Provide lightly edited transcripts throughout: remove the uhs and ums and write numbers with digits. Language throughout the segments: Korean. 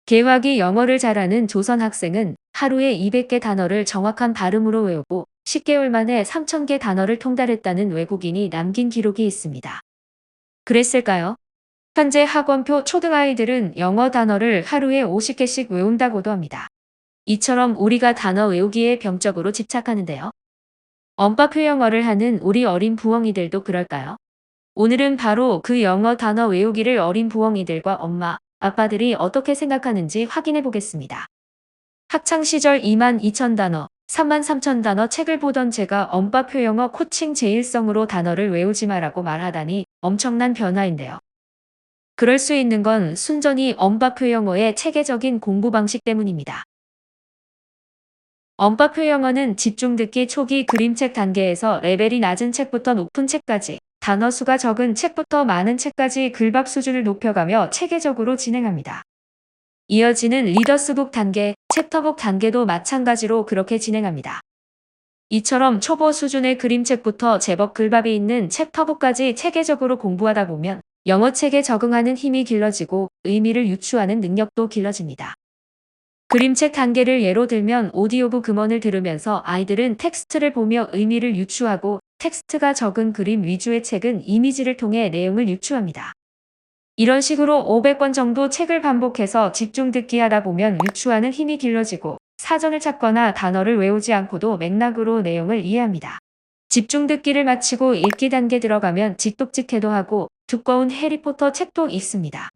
개화기 영어를 잘하는 조선 학생은 하루에 200개 단어를 정확한 발음으로 외우고 10개월 만에 3,000개 단어를 통달했다는 외국인이 남긴 기록이 있습니다. 그랬을까요? 현재 학원표 초등아이들은 영어 단어를 하루에 50개씩 외운다고도 합니다. 이처럼 우리가 단어 외우기에 병적으로 집착하는데요. 언어표 영어를 하는 우리 어린 부엉이들도 그럴까요? 오늘은 바로 그 영어 단어 외우기를 어린 부엉이들과 엄마, 아빠들이 어떻게 생각하는지 확인해 보겠습니다. 학창시절 22,000단어, 33,000단어 책을 보던 제가 언어표 영어 코칭 제1성으로 단어를 외우지 마라고 말하다니 엄청난 변화인데요. 그럴 수 있는 건 순전히 언어표 영어의 체계적인 공부 방식 때문입니다. 언어표 영어는 집중 듣기 초기 그림책 단계에서 레벨이 낮은 책부터 높은 책까지, 단어 수가 적은 책부터 많은 책까지 글밥 수준을 높여가며 체계적으로 진행합니다. 이어지는 리더스북 단계, 챕터북 단계도 마찬가지로 그렇게 진행합니다. 이처럼 초보 수준의 그림책부터 제법 글밥이 있는 챕터북까지 체계적으로 공부하다 보면 영어책에 적응하는 힘이 길러지고 의미를 유추하는 능력도 길러집니다. 그림책 단계를 예로 들면 오디오북 음원을 들으면서 아이들은 텍스트를 보며 의미를 유추하고 텍스트가 적은 그림 위주의 책은 이미지를 통해 내용을 유추합니다. 이런 식으로 500권 정도 책을 반복해서 집중 듣기 하다 보면 유추하는 힘이 길러지고 사전을 찾거나 단어를 외우지 않고도 맥락으로 내용을 이해합니다. 집중 듣기를 마치고 읽기 단계 들어가면 직독직해도 하고 두꺼운 해리포터 책도 있습니다.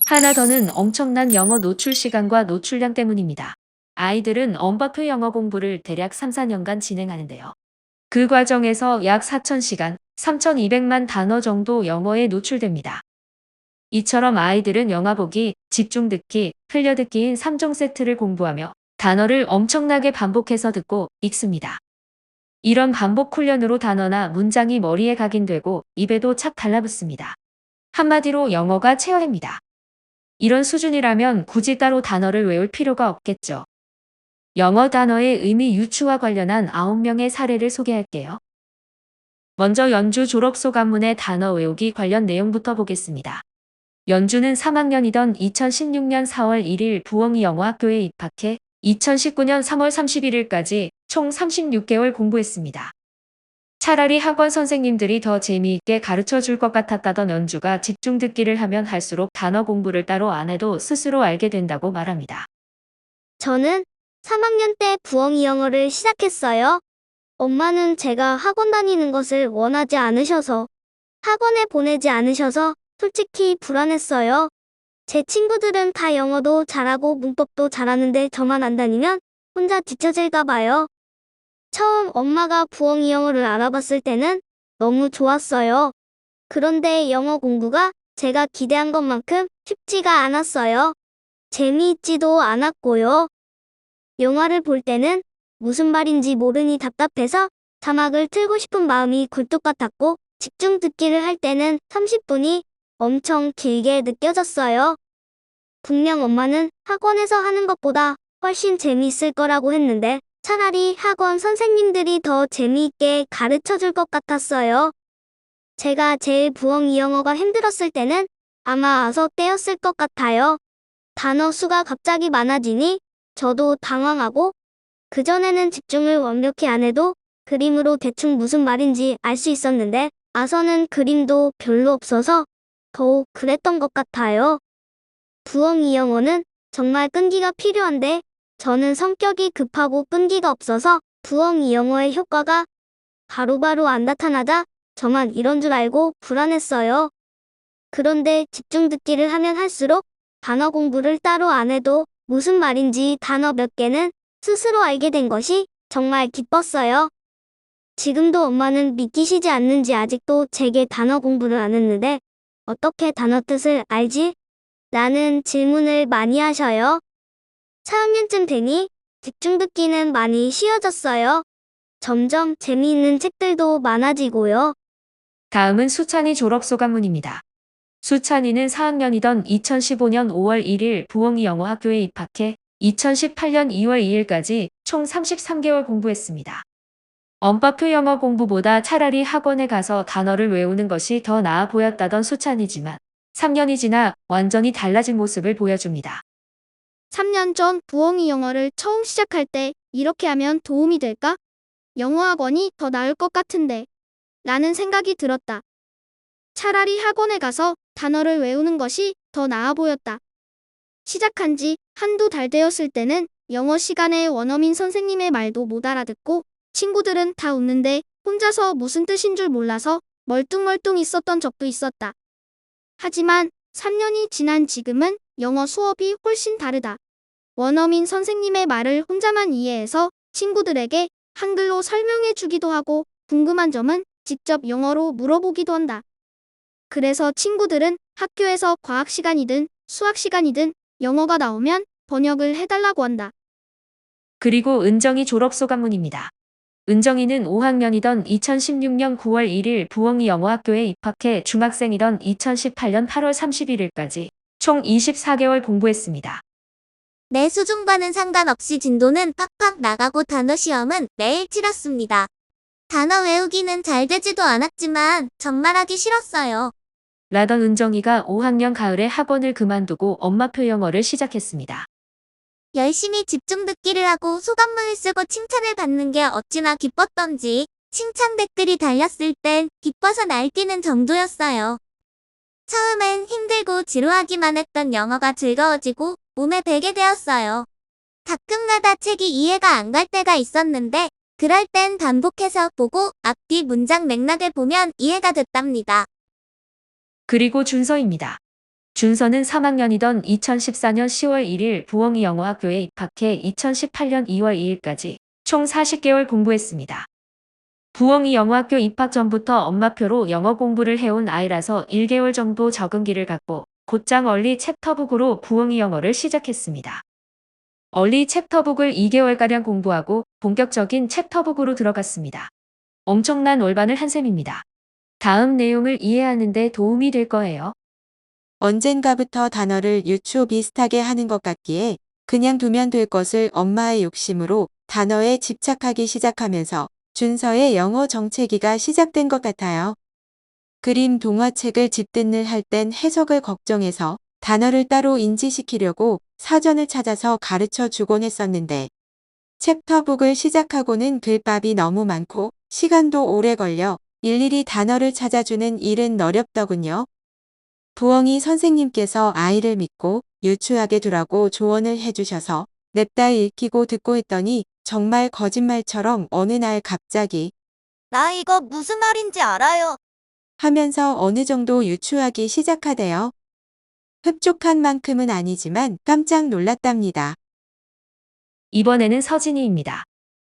하나 더는 엄청난 영어 노출 시간과 노출량 때문입니다. 아이들은 언어표 영어 공부를 대략 3, 4년간 진행하는데요. 그 과정에서 약 4,000시간, 3,200만 단어 정도 영어에 노출됩니다. 이처럼 아이들은 영화 보기, 집중 듣기, 흘려듣기인 3종 세트를 공부하며 단어를 엄청나게 반복해서 듣고 읽습니다. 이런 반복 훈련으로 단어나 문장이 머리에 각인되고 입에도 착 달라붙습니다. 한마디로 영어가 체화입니다. 이런 수준이라면 굳이 따로 단어를 외울 필요가 없겠죠. 영어 단어의 의미 유추와 관련한 9명의 사례를 소개할게요. 먼저 연주 졸업소감문의 단어 외우기 관련 내용부터 보겠습니다. 연주는 3학년이던 2016년 4월 1일 부엉이 영어학교에 입학해 2019년 3월 31일까지 총 36개월 공부했습니다. 차라리 학원 선생님들이 더 재미있게 가르쳐 줄 것 같았다던 연주가 집중 듣기를 하면 할수록 단어 공부를 따로 안 해도 스스로 알게 된다고 말합니다. 저는 3학년 때 부엉이 영어를 시작했어요. 엄마는 제가 학원 다니는 것을 원하지 않으셔서, 학원에 보내지 않으셔서 솔직히 불안했어요. 제 친구들은 다 영어도 잘하고 문법도 잘하는데 저만 안 다니면 혼자 뒤처질까 봐요. 처음 엄마가 부엉이 영어를 알아봤을 때는 너무 좋았어요. 그런데 영어 공부가 제가 기대한 것만큼 쉽지가 않았어요. 재미있지도 않았고요. 영화를 볼 때는 무슨 말인지 모르니 답답해서 자막을 틀고 싶은 마음이 굴뚝 같았고, 집중 듣기를 할 때는 30분이 엄청 길게 느껴졌어요. 분명 엄마는 학원에서 하는 것보다 훨씬 재미있을 거라고 했는데 차라리 학원 선생님들이 더 재미있게 가르쳐 줄 것 같았어요. 제가 제일 부엉이 영어가 힘들었을 때는 아마 아서 때였을 것 같아요. 단어 수가 갑자기 많아지니 저도 당황하고, 그전에는 집중을 완벽히 안 해도 그림으로 대충 무슨 말인지 알 수 있었는데 아서는 그림도 별로 없어서 더욱 그랬던 것 같아요. 부엉이 영어는 정말 끈기가 필요한데 저는 성격이 급하고 끈기가 없어서 부엉이 영어의 효과가 바로바로 안 나타나자 저만 이런 줄 알고 불안했어요. 그런데 집중 듣기를 하면 할수록 단어 공부를 따로 안 해도 무슨 말인지 단어 몇 개는 스스로 알게 된 것이 정말 기뻤어요. 지금도 엄마는 믿기시지 않는지 아직도 제게 단어 공부를 안 했는데 어떻게 단어 뜻을 알지? 라는 질문을 많이 하셔요. 4학년쯤 되니 집중 듣기는 많이 쉬워졌어요. 점점 재미있는 책들도 많아지고요. 다음은 수찬이 졸업소감문입니다. 수찬이는 4학년이던 2015년 5월 1일 부엉이 영어학교에 입학해 2018년 2월 2일까지 총 33개월 공부했습니다. 언어표 영어 공부보다 차라리 학원에 가서 단어를 외우는 것이 더 나아 보였다던 수찬이지만 3년이 지나 완전히 달라진 모습을 보여줍니다. 3년 전 부엉이 영어를 처음 시작할 때 이렇게 하면 도움이 될까? 영어 학원이 더 나을 것 같은데 라는 생각이 들었다. 차라리 학원에 가서 단어를 외우는 것이 더 나아 보였다. 시작한 지 한두 달 되었을 때는 영어 시간에 원어민 선생님의 말도 못 알아듣고 친구들은 다 웃는데 혼자서 무슨 뜻인 줄 몰라서 멀뚱멀뚱 있었던 적도 있었다. 하지만 3년이 지난 지금은 영어 수업이 훨씬 다르다. 원어민 선생님의 말을 혼자만 이해해서 친구들에게 한글로 설명해 주기도 하고 궁금한 점은 직접 영어로 물어보기도 한다. 그래서 친구들은 학교에서 과학 시간이든 수학 시간이든 영어가 나오면 번역을 해달라고 한다. 그리고 은정이 졸업 소감문입니다. 은정이는 5학년이던 2016년 9월 1일 부엉이 영어학교에 입학해 중학생이던 2018년 8월 31일까지 총 24개월 공부했습니다. 내 수준과는 상관없이 진도는 팍팍 나가고 단어 시험은 매일 치렀습니다. 단어 외우기는 잘 되지도 않았지만 정말 하기 싫었어요. 라던 은정이가 5학년 가을에 학원을 그만두고 엄마표 영어를 시작했습니다. 열심히 집중 듣기를 하고 소감문을 쓰고 칭찬을 받는 게 어찌나 기뻤던지 칭찬 댓글이 달렸을 땐 기뻐서 날뛰는 정도였어요. 처음엔 힘들고 지루하기만 했던 영어가 즐거워지고 몸에 배게 되었어요. 가끔가다 책이 이해가 안 갈 때가 있었는데 그럴 땐 반복해서 보고 앞뒤 문장 맥락을 보면 이해가 됐답니다. 그리고 준서입니다. 준서는 3학년이던 2014년 10월 1일 부엉이 영어학교에 입학해 2018년 2월 2일까지 총 40개월 공부했습니다. 부엉이 영어학교 입학 전부터 엄마표로 영어 공부를 해온 아이라서 1개월 정도 적응기를 갖고 곧장 얼리 챕터북으로 부엉이 영어를 시작했습니다. 얼리 챕터북을 2개월가량 공부하고 본격적인 챕터북으로 들어갔습니다. 엄청난 올반을 한 셈입니다. 다음 내용을 이해하는 데 도움이 될 거예요. 언젠가부터 단어를 유추 비슷하게 하는 것 같기에 그냥 두면 될 것을 엄마의 욕심으로 단어에 집착하기 시작하면서 준서의 영어 정체기가 시작된 것 같아요. 그림 동화책을 집듣는 할 땐 해석을 걱정해서 단어를 따로 인지시키려고 사전을 찾아서 가르쳐 주곤 했었는데 챕터북을 시작하고는 글밥이 너무 많고 시간도 오래 걸려 일일이 단어를 찾아주는 일은 어렵더군요. 부엉이 선생님께서 아이를 믿고 유추하게 두라고 조언을 해주셔서 냅다 읽히고 듣고 했더니 정말 거짓말처럼 어느 날 갑자기 나 이거 무슨 말인지 알아요. 하면서 어느 정도 유추하기 시작하대요. 흡족한 만큼은 아니지만 깜짝 놀랐답니다. 이번에는 서진이입니다.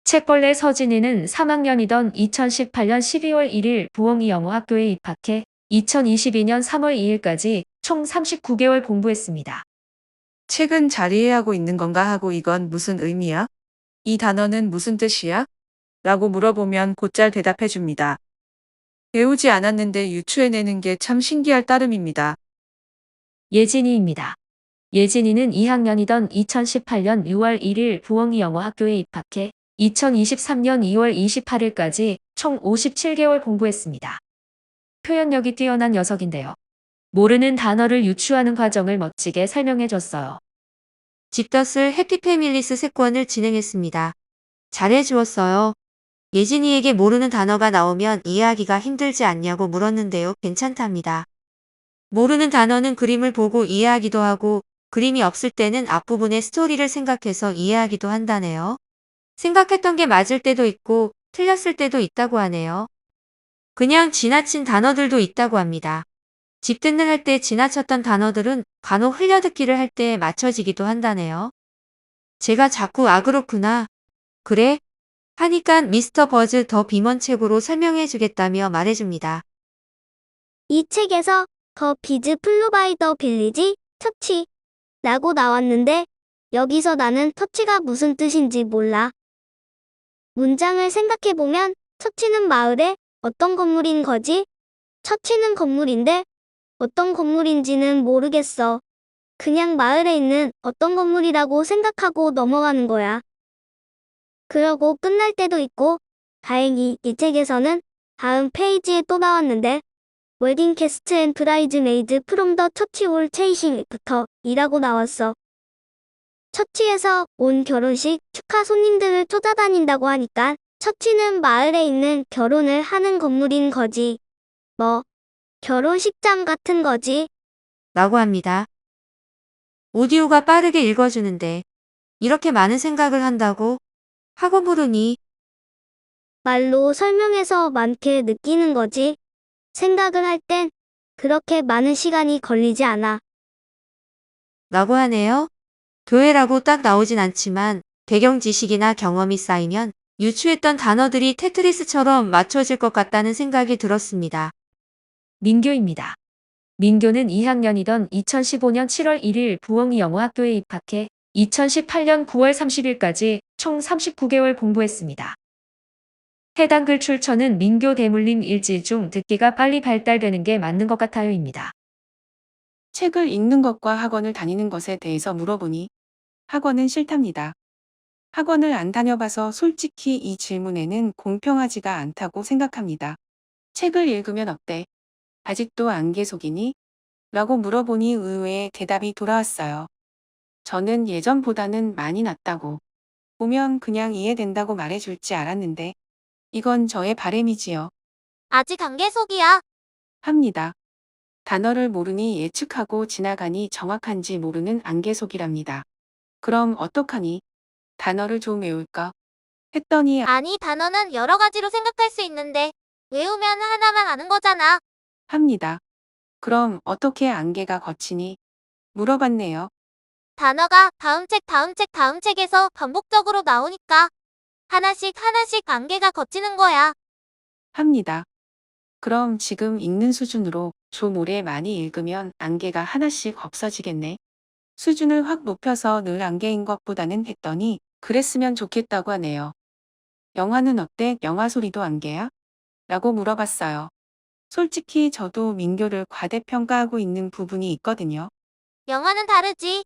책벌레 서진이는 3학년이던 2018년 12월 1일 부엉이 영어학교에 입학해 2022년 3월 2일까지 총 39개월 공부했습니다. 책은 잘 이해하고 있는 건가 하고 이건 무슨 의미야? 이 단어는 무슨 뜻이야? 라고 물어보면 곧잘 대답해 줍니다. 배우지 않았는데 유추해내는 게 참 신기할 따름입니다. 예진이입니다. 예진이는 2학년이던 2018년 6월 1일 부엉이 영어학교에 입학해 2023년 2월 28일까지 총 57개월 공부했습니다. 표현력이 뛰어난 녀석인데요. 모르는 단어를 유추하는 과정을 멋지게 설명해줬어요. 집덧을 해피패밀리스 세권을 진행했습니다. 잘해주었어요. 예진이에게 모르는 단어가 나오면 이해하기가 힘들지 않냐고 물었는데요. 괜찮답니다. 모르는 단어는 그림을 보고 이해하기도 하고 그림이 없을 때는 앞부분의 스토리를 생각해서 이해하기도 한다네요. 생각했던 게 맞을 때도 있고 틀렸을 때도 있다고 하네요. 그냥 지나친 단어들도 있다고 합니다. 집듣는 할 때 지나쳤던 단어들은 간혹 흘려듣기를 할 때 맞춰지기도 한다네요. 제가 자꾸 그렇구나. 그래? 하니까 미스터 버즈 더 비먼책으로 설명해 주겠다며 말해줍니다. 이 책에서 더 비즈 플루 바이 더 빌리지 터치 라고 나왔는데 여기서 나는 터치가 무슨 뜻인지 몰라. 문장을 생각해보면 터치는 마을에 어떤 건물인 거지? 터치는 건물인데 어떤 건물인지는 모르겠어. 그냥 마을에 있는 어떤 건물이라고 생각하고 넘어가는 거야. 그러고 끝날 때도 있고 다행히 이 책에서는 다음 페이지에 또 나왔는데 웨딩 게스트 앤 브라이즈 메이드 프롬 더 터치 올 체이싱부터 이라고 나왔어. 처치에서 온 결혼식 축하 손님들을 쫓아다닌다고 하니까 처치는 마을에 있는 결혼을 하는 건물인 거지. 뭐, 결혼식장 같은 거지. 라고 합니다. 오디오가 빠르게 읽어주는데 이렇게 많은 생각을 한다고? 하고 물으니 말로 설명해서 많게 느끼는 거지. 생각을 할 땐 그렇게 많은 시간이 걸리지 않아. 라고 하네요. 교회라고 딱 나오진 않지만 배경 지식이나 경험이 쌓이면 유추했던 단어들이 테트리스처럼 맞춰질 것 같다는 생각이 들었습니다. 민교입니다. 민교는 2학년이던 2015년 7월 1일 부엉이 영어학교에 입학해 2018년 9월 30일까지 총 39개월 공부했습니다. 해당 글 출처는 민교 대물림 일지 중 듣기가 빨리 발달되는 게 맞는 것 같아요입니다. 책을 읽는 것과 학원을 다니는 것에 대해서 물어보니 학원은 싫답니다. 학원을 안 다녀봐서 솔직히 이 질문에는 공평하지가 않다고 생각합니다. 책을 읽으면 어때? 아직도 안개 속이니? 라고 물어보니 의외의 대답이 돌아왔어요. 저는 예전보다는 많이 낫다고. 보면 그냥 이해된다고 말해줄 줄 알았는데 이건 저의 바램이지요. 아직 안개 속이야. 합니다. 단어를 모르니 예측하고 지나가니 정확한지 모르는 안개 속이랍니다. 그럼 어떡하니? 단어를 좀 외울까? 했더니 아니, 단어는 여러 가지로 생각할 수 있는데 외우면 하나만 아는 거잖아. 합니다. 그럼 어떻게 안개가 걷히니? 물어봤네요. 단어가 다음 책, 다음 책, 다음 책에서 반복적으로 나오니까 하나씩 하나씩 안개가 걷히는 거야. 합니다. 그럼 지금 읽는 수준으로 좀 오래 많이 읽으면 안개가 하나씩 없어지겠네. 수준을 확 높여서 늘 안개인 것보다는 했더니 그랬으면 좋겠다고 하네요. 영화는 어때? 영화 소리도 안개야? 라고 물어봤어요. 솔직히 저도 민교를 과대평가하고 있는 부분이 있거든요. 영화는 다르지.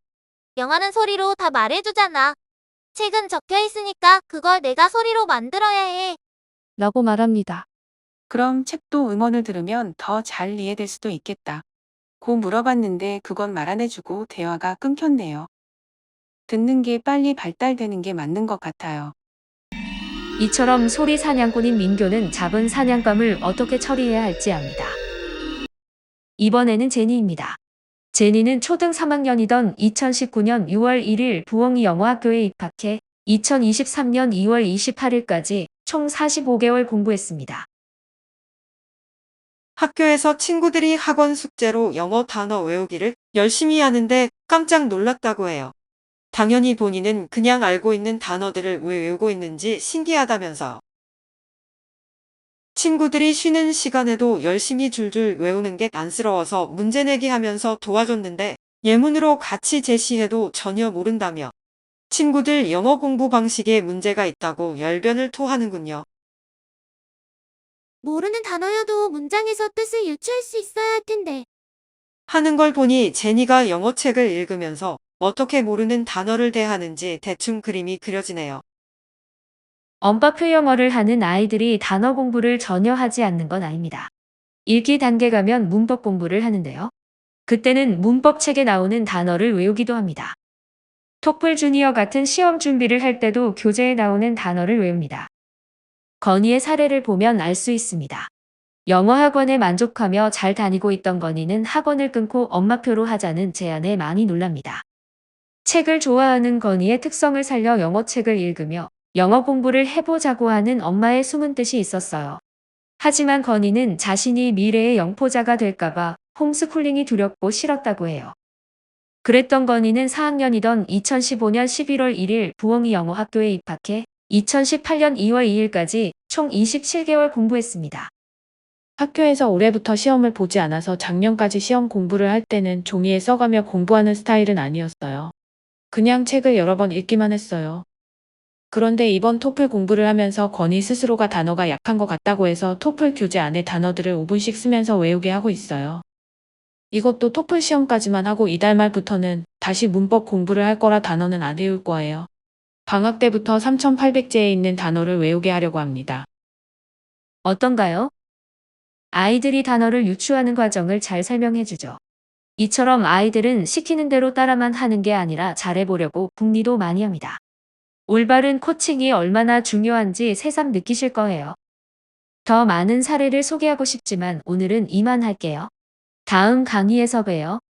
영화는 소리로 다 말해주잖아. 책은 적혀 있으니까 그걸 내가 소리로 만들어야 해. 라고 말합니다. 그럼 책도 음원을 들으면 더 잘 이해될 수도 있겠다. 고 물어봤는데 그건 말 안 해주고 대화가 끊겼네요. 듣는 게 빨리 발달되는 게 맞는 것 같아요. 이처럼 소리 사냥꾼인 민교는 잡은 사냥감을 어떻게 처리해야 할지 압니다. 이번에는 제니입니다. 제니는 초등 3학년이던 2019년 6월 1일 부엉이 영어학교에 입학해 2023년 2월 28일까지 총 45개월 공부했습니다. 학교에서 친구들이 학원 숙제로 영어 단어 외우기를 열심히 하는데 깜짝 놀랐다고 해요. 당연히 본인은 그냥 알고 있는 단어들을 왜 외우고 있는지 신기하다면서. 친구들이 쉬는 시간에도 열심히 줄줄 외우는 게 안쓰러워서 문제 내기 하면서 도와줬는데 예문으로 같이 제시해도 전혀 모른다며 친구들 영어 공부 방식에 문제가 있다고 열변을 토하는군요. 모르는 단어여도 문장에서 뜻을 유추할 수 있어야 할 텐데. 하는 걸 보니 제니가 영어책을 읽으면서 어떻게 모르는 단어를 대하는지 대충 그림이 그려지네요. 언어표 영어를 하는 아이들이 단어 공부를 전혀 하지 않는 건 아닙니다. 읽기 단계 가면 문법 공부를 하는데요. 그때는 문법 책에 나오는 단어를 외우기도 합니다. 토플 주니어 같은 시험 준비를 할 때도 교재에 나오는 단어를 외웁니다. 건희의 사례를 보면 알 수 있습니다. 영어 학원에 만족하며 잘 다니고 있던 건희는 학원을 끊고 엄마표로 하자는 제안에 많이 놀랍니다. 책을 좋아하는 건희의 특성을 살려 영어책을 읽으며 영어 공부를 해보자고 하는 엄마의 숨은 뜻이 있었어요. 하지만 건희는 자신이 미래의 영포자가 될까봐 홈스쿨링이 두렵고 싫었다고 해요. 그랬던 건희는 4학년이던 2015년 11월 1일 부엉이 영어학교에 입학해 2018년 2월 2일까지 총 27개월 공부했습니다. 학교에서 올해부터 시험을 보지 않아서 작년까지 시험 공부를 할 때는 종이에 써가며 공부하는 스타일은 아니었어요. 그냥 책을 여러 번 읽기만 했어요. 그런데 이번 토플 공부를 하면서 건희 스스로가 단어가 약한 것 같다고 해서 토플 교재 안에 단어들을 5분씩 쓰면서 외우게 하고 있어요. 이것도 토플 시험까지만 하고 이달 말부터는 다시 문법 공부를 할 거라 단어는 안 외울 거예요. 방학 때부터 3,800제에 있는 단어를 외우게 하려고 합니다. 어떤가요? 아이들이 단어를 유추하는 과정을 잘 설명해주죠. 이처럼 아이들은 시키는 대로 따라만 하는 게 아니라 잘해보려고 궁리도 많이 합니다. 올바른 코칭이 얼마나 중요한지 새삼 느끼실 거예요. 더 많은 사례를 소개하고 싶지만 오늘은 이만 할게요. 다음 강의에서 봬요.